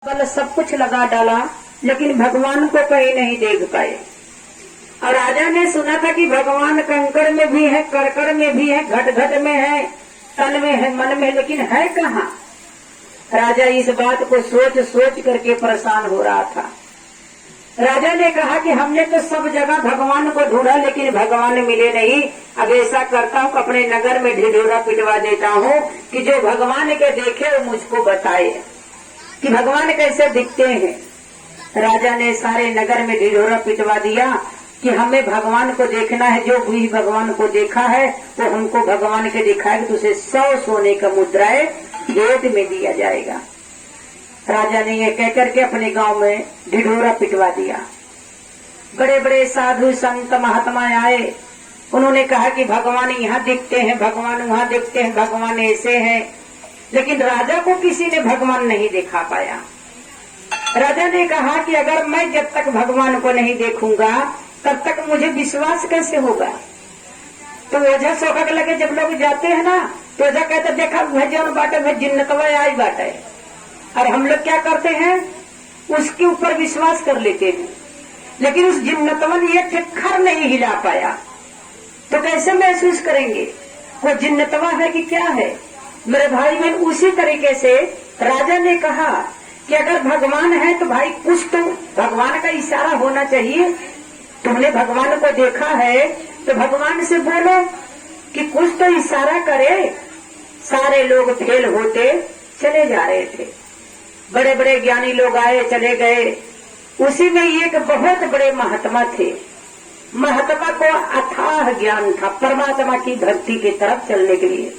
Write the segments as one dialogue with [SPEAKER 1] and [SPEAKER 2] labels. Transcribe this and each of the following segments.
[SPEAKER 1] बल सब कुछ लगा डाला, लेकिन भगवान को कहीं नहीं देख पाए। और राजा ने सुना था कि भगवान कंकड़ में भी है, करकड़ में भी है, घट घट में है, तन में है, मन में, लेकिन है कहाँ। राजा इस बात को सोच सोच करके परेशान हो रहा था। राजा ने कहा कि हमने तो सब जगह भगवान को ढूंढा, लेकिन भगवान मिले नहीं। अब ऐसा करता हूँ, अपने नगर में ढिढोरा पिटवा देता हूँ कि जो भगवान के देखे वो मुझको बताए कि भगवान कैसे दिखते हैं। राजा ने सारे नगर में ढिढोरा पिटवा दिया कि हमें भगवान को देखना है, जो भी भगवान को देखा है वो हमको भगवान के दिखाएगा तो उसे 100 सोने का मुद्राएं भेंट में दिया जाएगा। राजा ने ये कहकर के अपने गांव में ढिढोरा पिटवा दिया। बड़े बड़े साधु संत महात्मा आए, उन्होंने कहा कि भगवान यहाँ दिखते हैं, भगवान वहाँ दिखते हैं, भगवान ऐसे हैं, लेकिन राजा को किसी ने भगवान नहीं दिखा पाया। राजा ने कहा कि अगर मैं जब तक भगवान को नहीं देखूंगा तब तक मुझे विश्वास कैसे होगा। तो ओझा सोखक लगे जब लोग जाते हैं ना, तो ओझा कहते देखा भजन बाटे में जिन्नतवा आई बाटे। और हम लोग क्या करते हैं, उसके ऊपर विश्वास कर लेते हैं, लेकिन उस जिन्नतवन एक खर नहीं हिला पाया तो कैसे महसूस करेंगे वो जिन्नतवा है कि क्या है। मेरे भाई बहन, उसी तरीके से राजा ने कहा कि अगर भगवान है तो भाई कुछ तो भगवान का इशारा होना चाहिए। तुमने भगवान को देखा है तो भगवान से बोलो कि कुछ तो इशारा करे। सारे लोग फेल होते चले जा रहे थे, बड़े बड़े ज्ञानी लोग आए चले गए। उसी में एक बहुत बड़े महात्मा थे। महात्मा को अथाह ज्ञान था परमात्मा की धरती की तरफ चलने के लिए।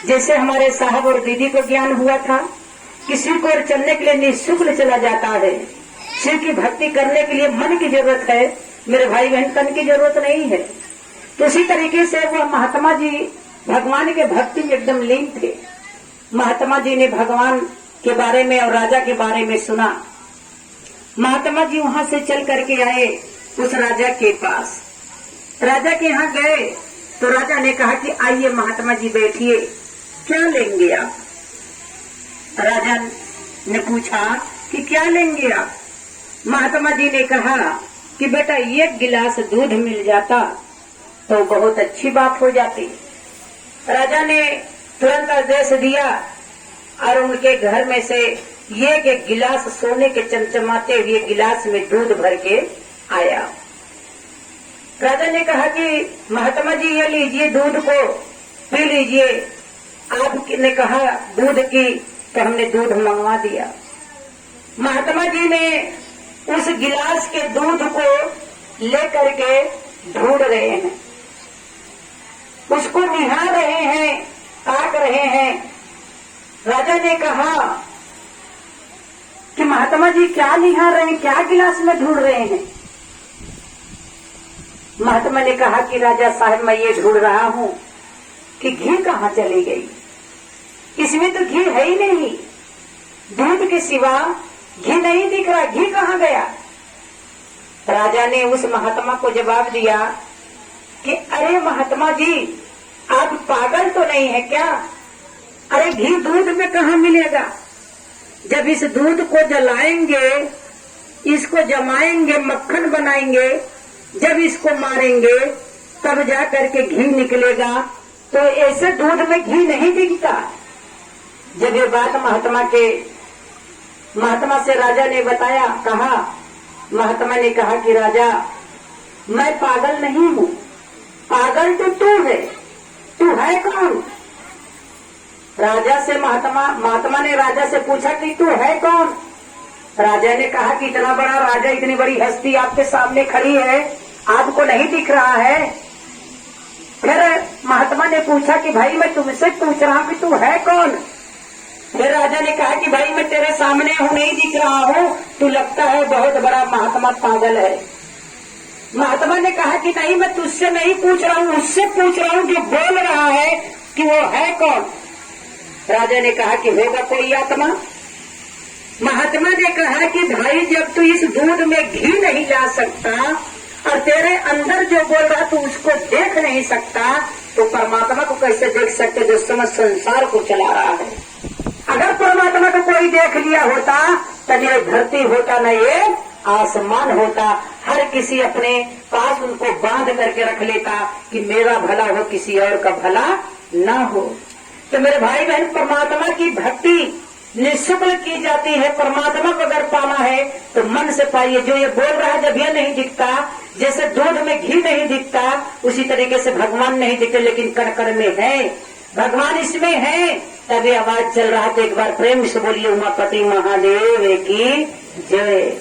[SPEAKER 1] जैसे हमारे साहब और दीदी को ज्ञान हुआ था, किसी को चलने के लिए निःशुल्क चला जाता है। शिव की भक्ति करने के लिए मन की जरूरत है, मेरे भाई बहन, तन की जरूरत नहीं है। तो उसी तरीके से वह महात्मा जी भगवान के भक्ति में एकदम लीन थे। महात्मा जी ने भगवान के बारे में और राजा के बारे में सुना। महात्मा जी वहां से चल करके आए उस राजा के पास। राजा के यहाँ गए तो राजा ने कहा कि आइए महात्मा जी बैठिए, क्या लेंगे आप। राजा ने पूछा कि क्या लेंगे आप। महात्मा जी ने कहा कि बेटा 1 गिलास दूध मिल जाता तो बहुत अच्छी बात हो जाती। राजा ने तुरंत आदेश दिया और उनके घर में से एक गिलास सोने के चमचमाते हुए गिलास में दूध भर के आया। राजा ने कहा कि महात्मा जी ये लीजिए, दूध को पी लीजिए। आपने कहा दूध की, तो हमने दूध मंगवा दिया। महात्मा जी ने उस गिलास के दूध को लेकर के ढूंढ रहे हैं, उसको निहार रहे हैं, ताक रहे हैं। राजा ने कहा कि महात्मा जी क्या निहार रहे हैं, क्या गिलास में ढूंढ रहे हैं। महात्मा ने कहा कि राजा साहब मैं ये ढूंढ रहा हूँ कि घी कहाँ चली गई। इसमें तो घी है ही नहीं, दूध के सिवा घी नहीं दिख रहा, घी कहाँ गया। राजा ने उस महात्मा को जवाब दिया कि अरे महात्मा जी आप पागल तो नहीं है क्या। अरे घी दूध में कहाँ मिलेगा। जब इस दूध को जलाएंगे, इसको जमाएंगे, मक्खन बनाएंगे, जब इसको मारेंगे तब जा करके घी निकलेगा। तो ऐसे दूध में घी नहीं दिखता। जब ये बात महात्मा से राजा ने बताया, कहा, महात्मा ने कहा कि राजा मैं पागल नहीं हूँ, पागल तो तू है, तू है कौन। राजा से महात्मा ने राजा से पूछा कि तू है कौन। राजा ने कहा कि इतना बड़ा राजा, इतनी बड़ी हस्ती आपके सामने खड़ी है, आपको नहीं दिख रहा है। फिर महात्मा ने पूछा कि भाई मैं तुमसे पूछ रहा हूँ कि तू है कौन। फिर राजा ने कहा कि भाई मैं तेरे सामने हूँ, नहीं दिख रहा हूँ, तू लगता है बहुत बड़ा महात्मा पागल है। महात्मा ने कहा कि नहीं मैं तुझसे नहीं पूछ रहा हूँ, उससे पूछ रहा हूँ जो बोल रहा है कि वो है कौन। राजा ने कहा कि होगा कोई आत्मा। महात्मा ने कहा कि भाई जब तू इस दूध में घी नहीं ला सकता और तेरे अंदर जो बोल रहा तू उसको देख नहीं सकता, तो परमात्मा को कैसे देख सकते जो समस्त संसार को चला रहा है। अगर परमात्मा को कोई देख लिया होता तब ये धरती होता न ये आसमान होता। हर किसी अपने पास उनको बांध करके रख लेता कि मेरा भला हो, किसी और का भला ना हो। तो मेरे भाई बहन, परमात्मा की भक्ति निःशुल्क की जाती है। परमात्मा को अगर पाना है तो मन से पाइए। जो ये बोल रहा है जब ये नहीं दिखता, जैसे दूध में घी नहीं दिखता, उसी तरीके से भगवान नहीं दिखते, लेकिन कण कण में है भगवान, इसमें है। तभी आवाज चल रहा था। एक बार प्रेम से बोलिए उमापति महादेव की जय।